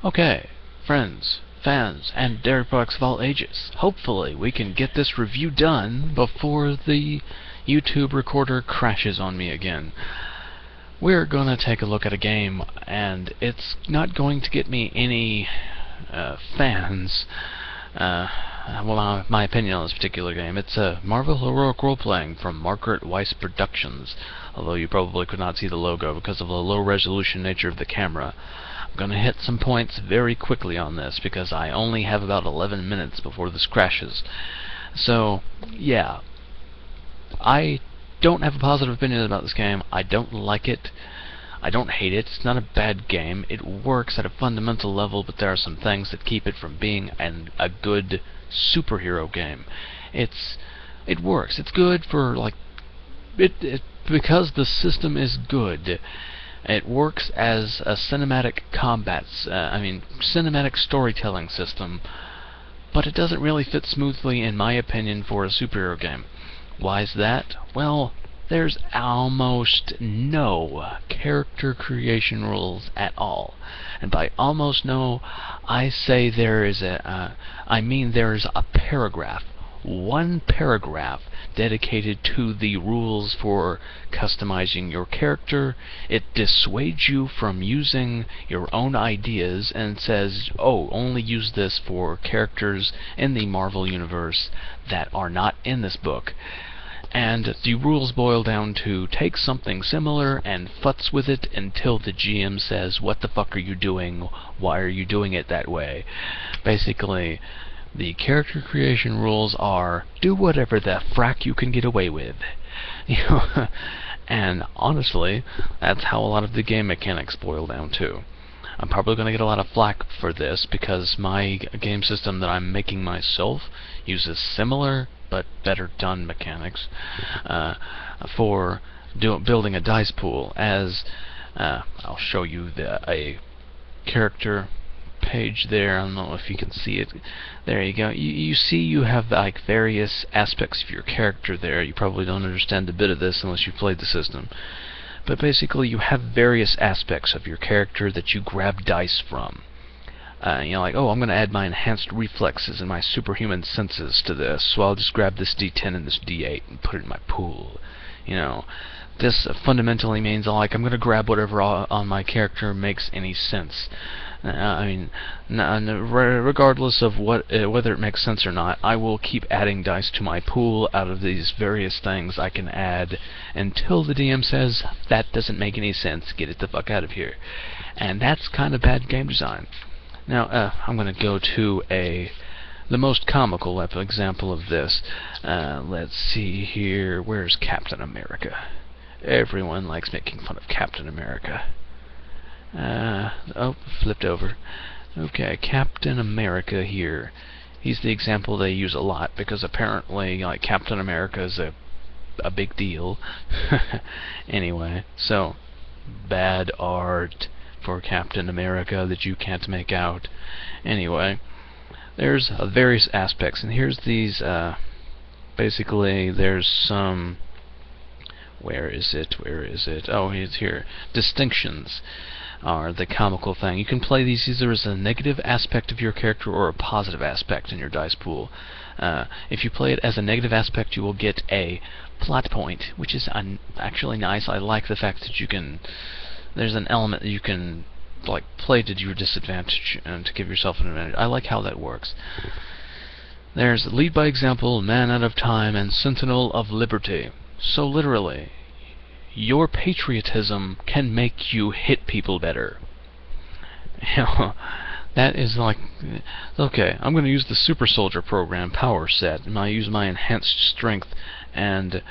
Okay, friends, fans, and dairy products of all ages. Hopefully we can get this review done before the YouTube recorder crashes on me again. We're gonna take a look at a game, and it's not going to get me any fans. My opinion on this particular game. It's a Marvel Heroic Role-Playing from Margaret Weiss Productions, although you probably could not see the logo because of the low-resolution nature of the camera. I'm going to hit some points very quickly on this because I only have about 11 minutes before this crashes. So, yeah. I don't have a positive opinion about this game. I don't like it. I don't hate it. It's not a bad game. It works at a fundamental level, but there are some things that keep it from being a good superhero game. It works. It's good for, like, because the system is good. It works as a cinematic cinematic storytelling system, but it doesn't really fit smoothly, in my opinion, for a superhero game. Why is that? Well, there's almost no character creation rules at all. And by almost no, I say there's a paragraph. One paragraph dedicated to the rules for customizing your character. It dissuades you from using your own ideas and says, oh, only use this for characters in the Marvel Universe that are not in this book. And the rules boil down to take something similar and futz with it until the GM says, what the fuck are you doing? Why are you doing it that way? Basically, the character creation rules are, do whatever the frack you can get away with. And honestly, that's how a lot of the game mechanics boil down to. I'm probably going to get a lot of flack for this because my game system that I'm making myself uses similar but better done mechanics for building a dice pool. As I'll show you a character page there. I don't know if you can see it. There you go. You see you have like various aspects of your character there. You probably don't understand a bit of this unless you've played the system. But basically you have various aspects of your character that you grab dice from. Like, oh, I'm going to add my enhanced reflexes and my superhuman senses to this, so I'll just grab this D10 and this D8 and put it in my pool. This fundamentally means, like, I'm going to grab whatever on my character makes any sense. Regardless of whether it makes sense or not, I will keep adding dice to my pool out of these various things I can add until the DM says, that doesn't make any sense, get it the fuck out of here. And that's kind of bad game design. Now, I'm going to go to the most comical example of this. Let's see here. Where's Captain America? Everyone likes making fun of Captain America. Oh, flipped over. Okay, Captain America here. He's the example they use a lot because apparently, like, Captain America is a big deal. Anyway, so bad art for Captain America that you can't make out. Anyway, there's various aspects, and here's these, basically, there's some, where is it? Oh, it's here. Distinctions are the comical thing. You can play these either as a negative aspect of your character or a positive aspect in your dice pool. If you play it as a negative aspect, you will get a plot point, which is actually nice. I like the fact that you can, there's an element that you can, like, play to your disadvantage and to give yourself an advantage. I like how that works. There's lead by example, man out of time, and sentinel of liberty. So literally, your patriotism can make you hit people better. That is like, okay, I'm going to use the super soldier program power set, and I use my enhanced strength and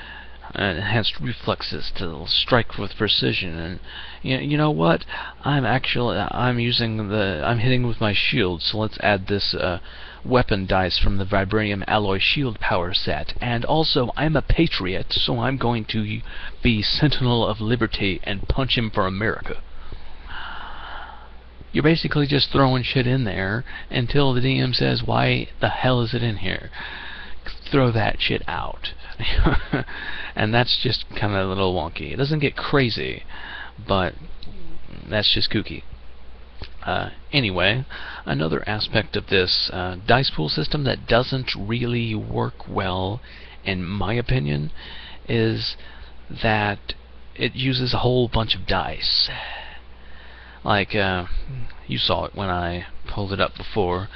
enhanced reflexes to strike with precision, and you know what? I'm hitting with my shield, so let's add this weapon dice from the vibranium alloy shield power set. And also, I'm a patriot, so I'm going to be Sentinel of Liberty and punch him for America. You're basically just throwing shit in there until the DM says, why the hell is it in here? Throw that shit out. And that's just kind of a little wonky. It doesn't get crazy, but that's just kooky. Anyway, another aspect of this dice pool system that doesn't really work well, in my opinion, is that it uses a whole bunch of dice. Like, you saw it when I pulled it up before.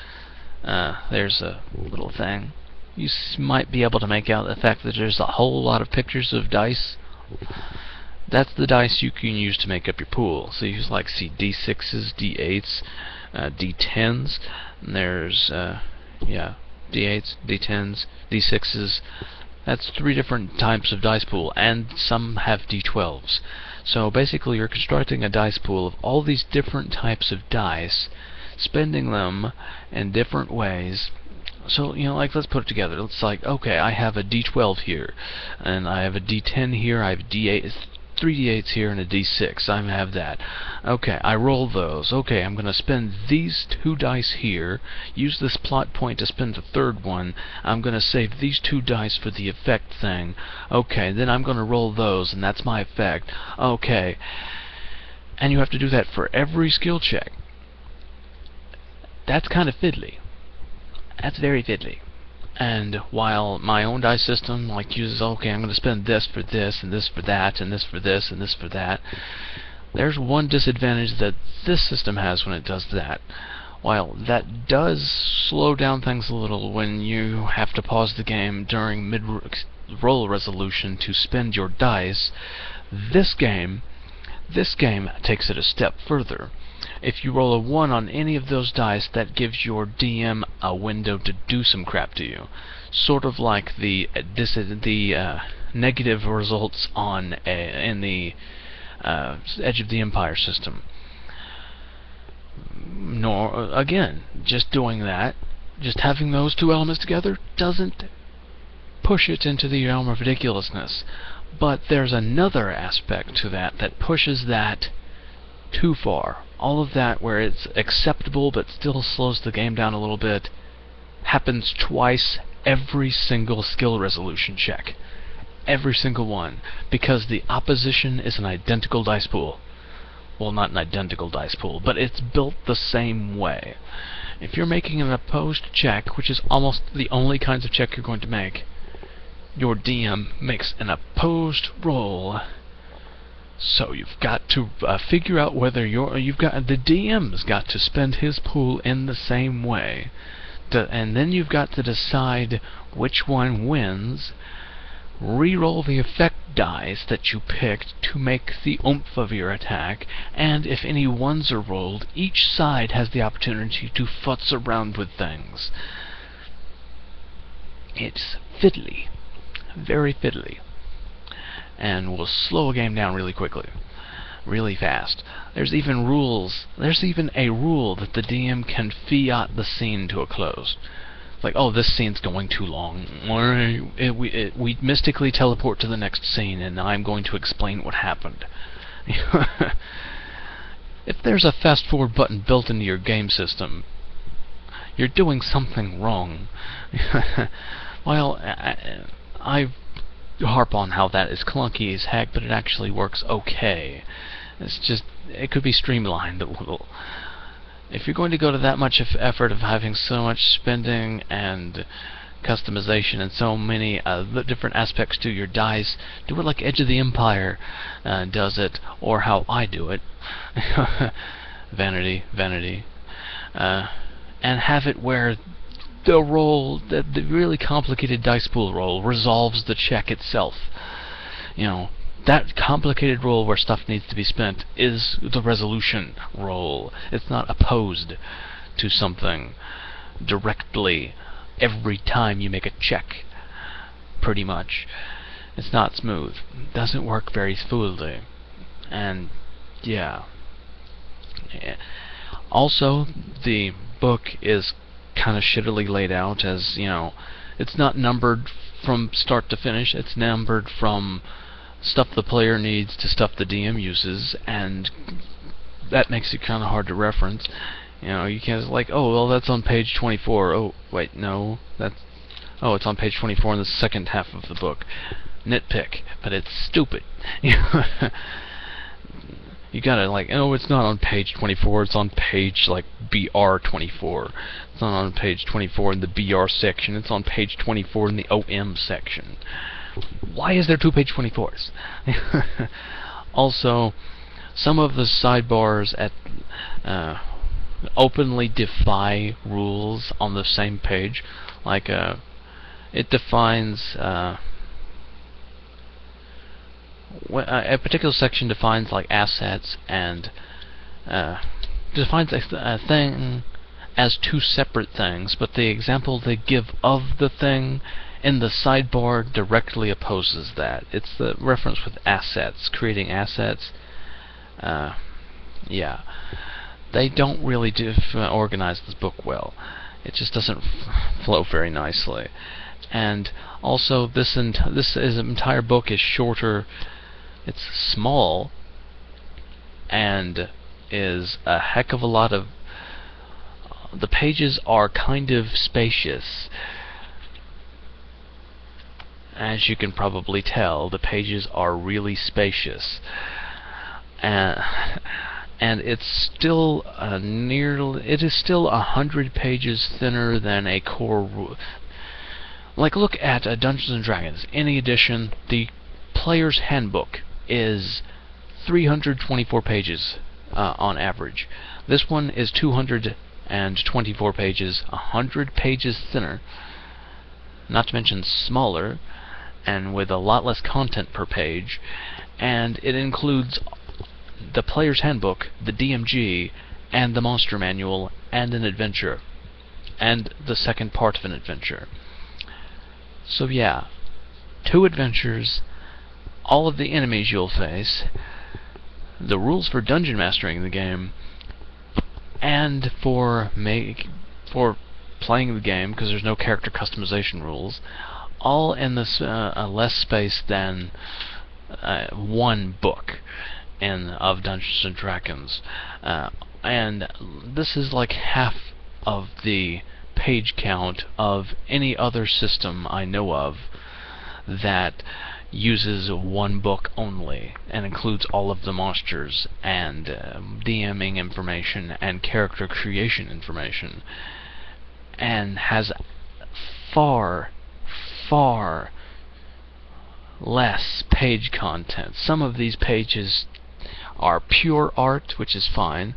There's a little thing. You might be able to make out the fact that there's a whole lot of pictures of dice. That's the dice you can use to make up your pool. So you like see D6s, D8s, D10s. And there's D8s, D10s, D6s. That's 3 different types of dice pool, and some have D12s. So basically you're constructing a dice pool of all these different types of dice, spending them in different ways. So, like, let's put it together. It's like, okay, I have a D12 here, and I have a D10 here, I have D8, 3 D8s here, and a D6. I have that. Okay, I roll those. Okay, I'm going to spend these 2 dice here, use this plot point to spend the 3rd one. I'm going to save these 2 dice for the effect thing. Okay, then I'm going to roll those, and that's my effect. Okay. And you have to do that for every skill check. That's kind of fiddly. That's very fiddly. And while my own dice system uses, okay, I'm going to spend this for this, and this for that, and this for this, and this for that, there's one disadvantage that this system has when it does that. While that does slow down things a little when you have to pause the game during mid-roll resolution to spend your dice, this game takes it a step further. If you roll a 1 on any of those dice, that gives your DM a window to do some crap to you. Sort of like the negative results in the Edge of the Empire system. Again, just doing that, just having those 2 elements together, doesn't push it into the realm of ridiculousness. But there's another aspect to that pushes that too far. All of that where it's acceptable but still slows the game down a little bit happens twice every single skill resolution check. Every single one. Because the opposition is an identical dice pool. Well, not an identical dice pool, but it's built the same way. If you're making an opposed check, which is almost the only kinds of check you're going to make, your DM makes an opposed roll. So you've got to figure out whether the DM's got to spend his pool in the same way, and then you've got to decide which one wins. Re-roll the effect dice that you picked to make the oomph of your attack, and if any 1s are rolled, each side has the opportunity to futz around with things. It's fiddly, very fiddly, and will slow a game down really quickly, really fast. There's even a rule that the DM can fiat the scene to a close. Like, oh, this scene's going too long. We mystically teleport to the next scene, and I'm going to explain what happened. If there's a fast forward button built into your game system, you're doing something wrong. Well, I harp on how that is clunky as heck, but it actually works okay. It's just, it could be streamlined a little. If you're going to go to that much effort of having so much spending and customization and so many different aspects to your dice, do it like Edge of the Empire does it, or how I do it. Vanity. And have it where the really complicated dice pool roll resolves the check itself. That complicated roll where stuff needs to be spent is the resolution roll. It's not opposed to something directly every time you make a check, pretty much. It's not smooth. It doesn't work very smoothly. And, yeah. Also, the book is kind of shittily laid out, as, it's not numbered from start to finish. It's numbered from stuff the player needs to stuff the DM uses, and that makes it kind of hard to reference. You can't oh, well, that's on page 24. Oh, wait, no, it's on page 24 in the second half of the book. Nitpick, but it's stupid. You gotta like, oh, it's not on page 24, it's on page like BR 24. It's not on page 24 in the BR section, it's on page 24 in the OM section. Why is there two page 24s? Also, some of the sidebars at openly defy rules on the same page. Like it defines a particular section defines like assets and defines a thing as two separate things, but the example they give of the thing in the sidebar directly opposes that. It's the reference with assets, creating assets. Yeah, they don't really organize this book well. It just doesn't flow very nicely. And also, this entire book is shorter. It's small and is a heck of a lot of. The pages are kind of spacious. As you can probably tell, the pages are really spacious. And it's still it is still 100 pages thinner than a core. Like, look at Dungeons & Dragons. Any edition, the player's handbook is 324 pages on average. This one is 224 pages, 100 pages thinner, not to mention smaller, and with a lot less content per page, and it includes the player's handbook, the DMG, and the monster manual, and an adventure, and the second part of an adventure. So yeah, 2 adventures, all of the enemies you'll face, the rules for dungeon mastering the game, and for playing the game, because there's no character customization rules, all in this less space than one book of Dungeons & Dragons. And this is like half of the page count of any other system I know of that uses one book only and includes all of the monsters and DMing information and character creation information, and has far less page content. Some of these pages are pure art, which is fine,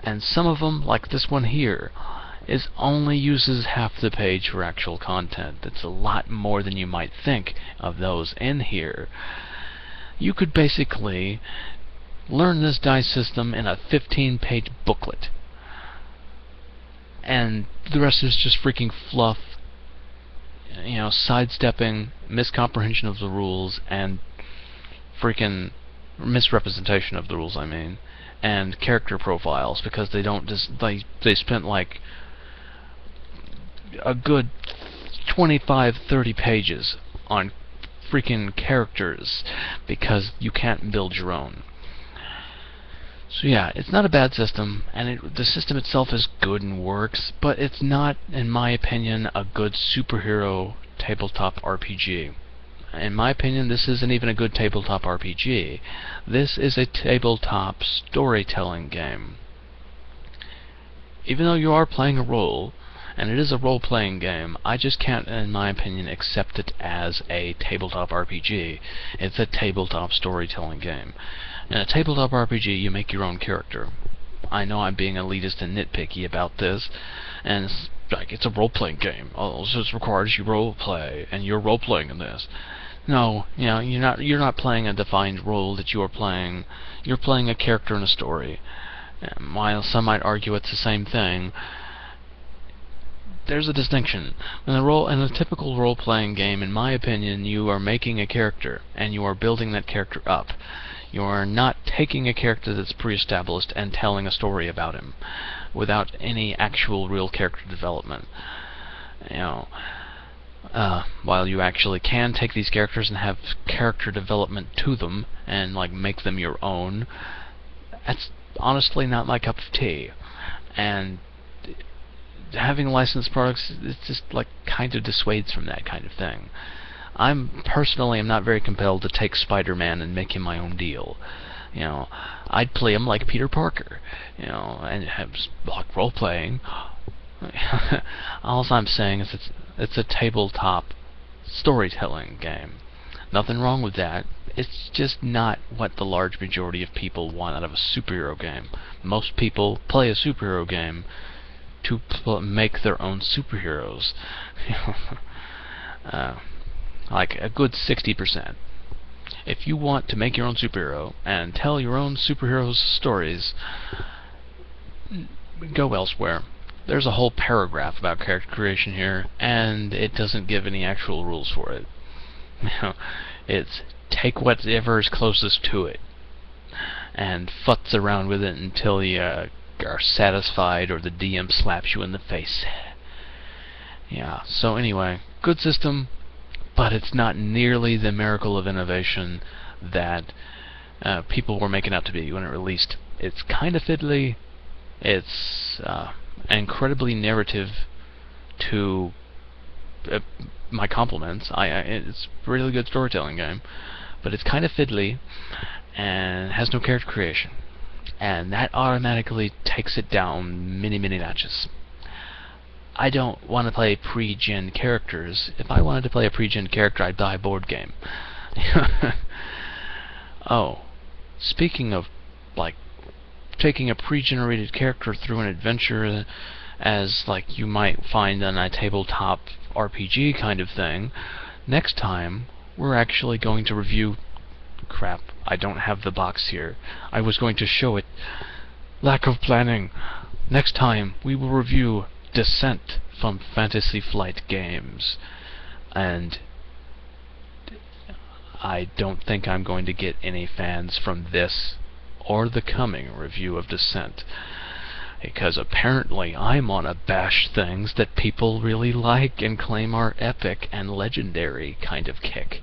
and some of them, like this one here, only uses half the page for actual content. That's a lot more than you might think of those in here. You could basically learn this dice system in a 15-page booklet, and the rest is just freaking fluff, sidestepping, miscomprehension of the rules, and freaking misrepresentation of the rules, and character profiles, because they spent like a good 25-30 pages on freaking characters because you can't build your own. So yeah, it's not a bad system, and the system itself is good and works, but it's not, in my opinion, a good superhero tabletop RPG. In my opinion, this isn't even a good tabletop RPG. This is a tabletop storytelling game. Even though you are playing a role, and it is a role-playing game, I just can't, in my opinion, accept it as a tabletop RPG. It's a tabletop storytelling game. In a tabletop RPG, you make your own character. I know I'm being elitist and nitpicky about this, and it's a role-playing game. Oh, so it requires you role-play, and you're role-playing in this. No, you're not playing a defined role that you are playing. You're playing a character in a story. And while some might argue it's the same thing, there's a distinction. In a typical role-playing game, in my opinion, you are making a character, and you are building that character up. You are not taking a character that's pre-established and telling a story about him, without any actual real character development. While you actually can take these characters and have character development to them, and make them your own, that's honestly not my cup of tea. And having licensed products, it just kind of dissuades from that kind of thing. I'm personally not very compelled to take Spider-Man and make him my own deal. You know, I'd play him like Peter Parker, you know, and have like role-playing. All I'm saying is it's a tabletop storytelling game. Nothing wrong with that. It's just not what the large majority of people want out of a superhero game. Most people play a superhero game to make their own superheroes. Like a good 60%. If you want to make your own superhero and tell your own superheroes stories, go elsewhere. There's a whole paragraph about character creation here, and it doesn't give any actual rules for it. It's take whatever is closest to it and futz around with it until you are satisfied or the DM slaps you in the face. Yeah, so anyway, good system, but it's not nearly the miracle of innovation that people were making out to be when it released. It's kind of fiddly. It's incredibly narrative to my compliments. It's a really good storytelling game, but it's kind of fiddly and has no character creation, and that automatically takes it down many notches. I don't want to play pre-gen characters. If I wanted to play a pre-gen character, I'd buy a board game. Oh, speaking of like taking a pre-generated character through an adventure as like you might find on a tabletop RPG kind of thing, next time we're actually going to review... Crap, I don't have the box here. I was going to show it. Lack of planning. Next time we will review Descent from Fantasy Flight Games, and I don't think I'm going to get any fans from this or the coming review of Descent, because apparently I'm on a bash things that people really like and claim are epic and legendary kind of kick.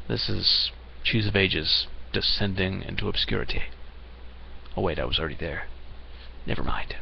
This is Cheese of Ages descending into obscurity. Oh wait, I was already there. Never mind.